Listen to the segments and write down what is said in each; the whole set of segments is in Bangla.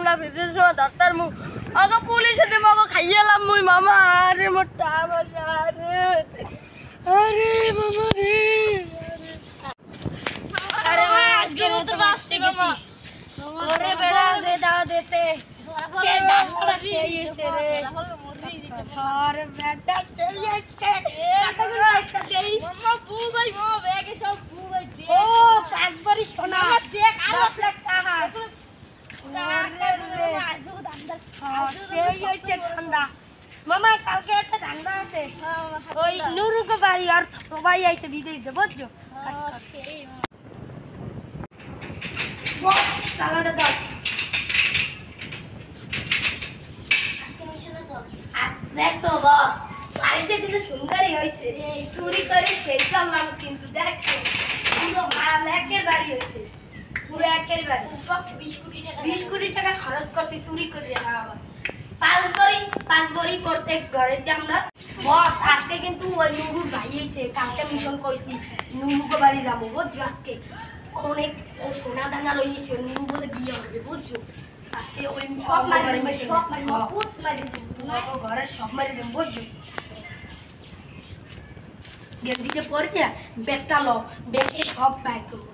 না ভিজে সো ডাক্তার মু আগা পুলিশে দে মগো খাইয়ালাম মুই মামা আরে মোটা ভাষা আরে আরে মামা রে আরে আজকে মত বাসছি মামা ওরে বেড়া যে দাও দেছে সে ডাক্তার সেই এসে রে আরে বেটা চল যাচ্ছে কাটা দেই মামা বুগাই মামা ব্যাগে সব বুগাই দে ও কাজবারি সোনা দেখ 10 লাখ টাকা মামা কালকে একটা ধান্দা আছে ওই নুরুকে বাড়ি আর ছোট ভাই আইছে বিদেশ দে বুঝছো চালাটা দাও দেখছো বস বাড়িটা কিন্তু সুন্দরই হয়েছে চুরি করে সেই চললাম কিন্তু দেখছো পুরো ভাড়া লেকের বাড়ি হয়েছে পুরো একের বাড়ি 20 কোটি টাকা খরচ করছি চুরি করে না আবার 5 বড়ি প্রত্যেক ঘরেতে আমরা বস আজকে কিন্তু ওই নুরুর ভাই হয়েছে কালকে মিশন কইছি নুরুকে বাড়ি যাবো বুঝছো আজকে অনেক সোনা দানা লইছে নুরু বলে বিয়ে হবে বুঝছো আজকে ওই সব মারি মপুত মারি ঘরে সব মারি দেব বুঝছো গেঞ্জিতে পরতে ব্যাগটা লো ব্যাগে সব ব্যাগ করবো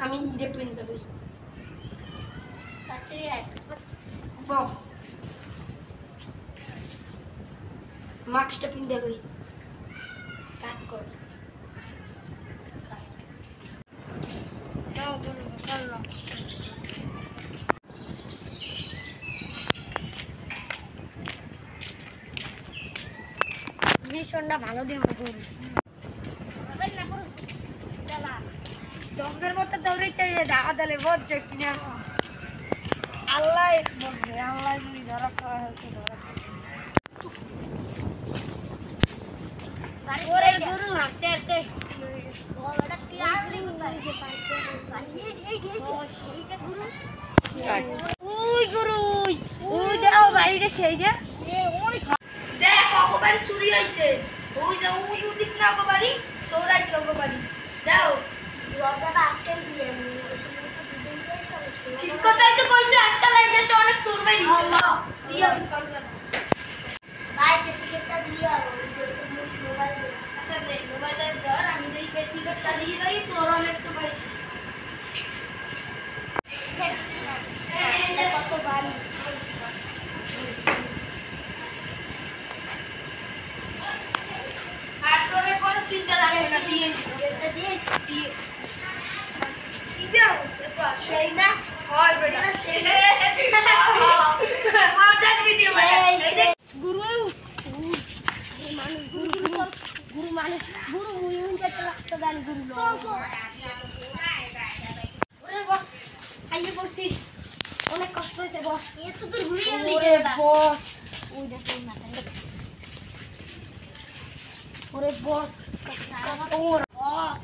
আমি ইডে পিন দেবো মাস্কটা পিন দেবো কাট কর মিশনটা ভালো দেবো গরু জঙ্গলের মতো দৌড়াইতে ঢাকা দিলে বুঝছো কিনা আল্লাহ বলবে আল্লাহ যদি ধরা খাওয়া হচ্ছে ধরা গরু হাঁটতে হাঁটতে ওই গরু ওই দাও বাড়িটা সেই যে দেখ অগবাড়ি চুরি হয়েছে ওই যে ওই উদিক না অগবাড়ি চৌরাইছে অগবাড়ি দাও দরজাটা আটকে দিয়ে ঠিক কথাই তো কইছে আজকাল এই দেশে অনেক চোর বেরিয়েছে দিয়া ভাই কে সিগারেটটা দিয়া কইছে মোবাইল দে আচ্ছা দে মোবাইলটা ধর আমি দেই কে সিগারেটটা দিয়ে দেই তোর অনেক তো ভাই এটা কত বাড়ি আর তোরে কোন চিন্তা লাগে না দিয়েছি এটা দিয়েছি ইদা হচ্ছে বাস সেই না হয় বেটা সেই মজার ভিডিও বানাই গুরু গুরু উইনটা রাস্তা দান গুরু ওরে বস আইয়ে পড়ছি অনেক কষ্ট হইছে বস এত দূর ঘুরিয়ে লিগে বস ওই দেখো না ওরে বস ওর বস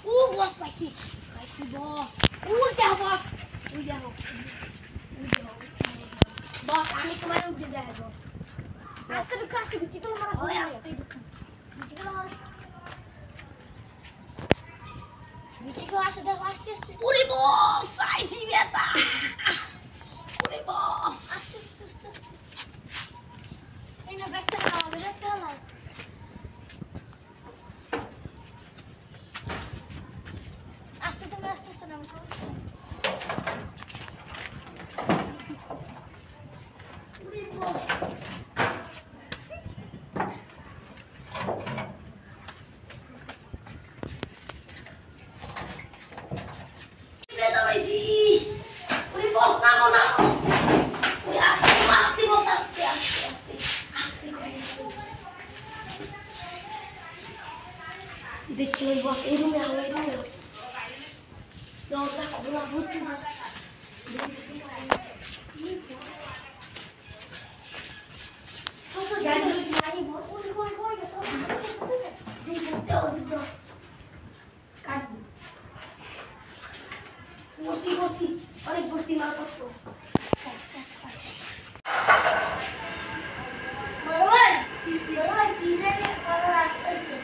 ও বস পাইছি বস ওই দেখো বস আমি তোমার উঠে যাই বস আস্তে কাছে বিচি গুলো মারা হয় আস্তে বিচি গুলো মারা বিচি গুলো আসে দেখো আস্তে আস্তে ওরে বস আইছি বেটা ওরে বস আস্তে আস্তে এই না ব্যাগটা নাও ব্যাগটা নাও আস্তে তুমি আস্তে আস্তে নাও ওরে বস देखिए बस এই রুমে আলো এই রুমে দরজা খোলা বুঝছো না তো জানি নাই বস ওই গেছে এই বসতে ওদিকে কাট বসি অনেক বসি মার করছো বলবার কি রে কালার আসছে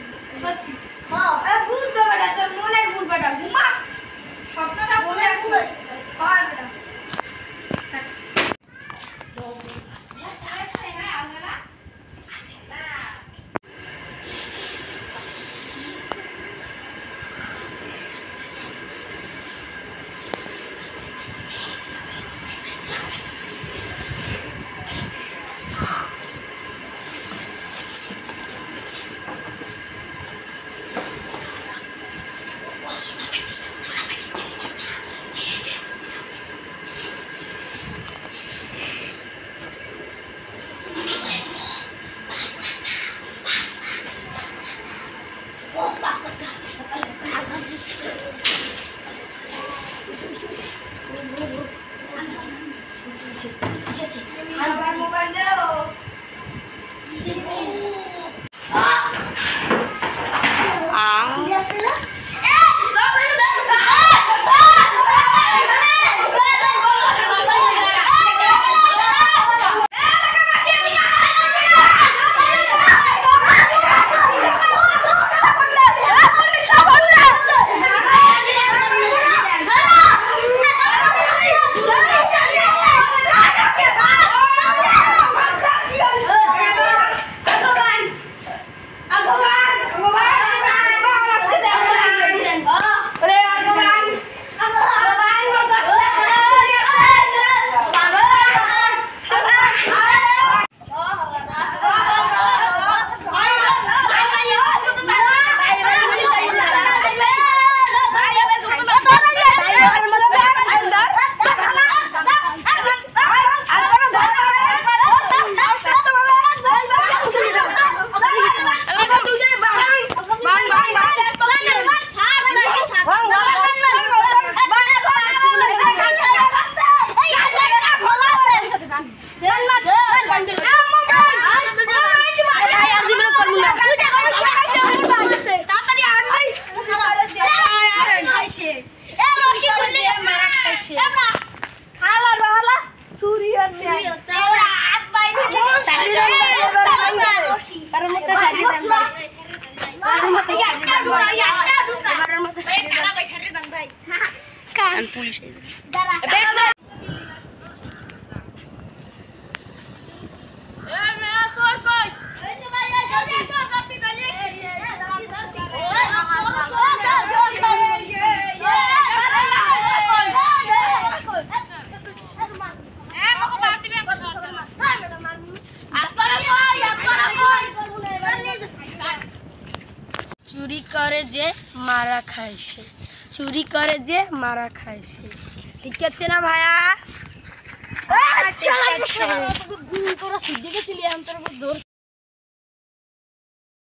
মা ভূত বাবাটা তোর মনের ভূত বাটা ঘুমা স্বপ্নটা বলে এবারের মতো পুলিশ চুরি করে যে মারা খায় সে, চুরি করে যে মারা খায় সে, ঠিক আছে না ভাইয়া? তোরা সিদ্ধি গেছিলি আমি তোর ধরছি।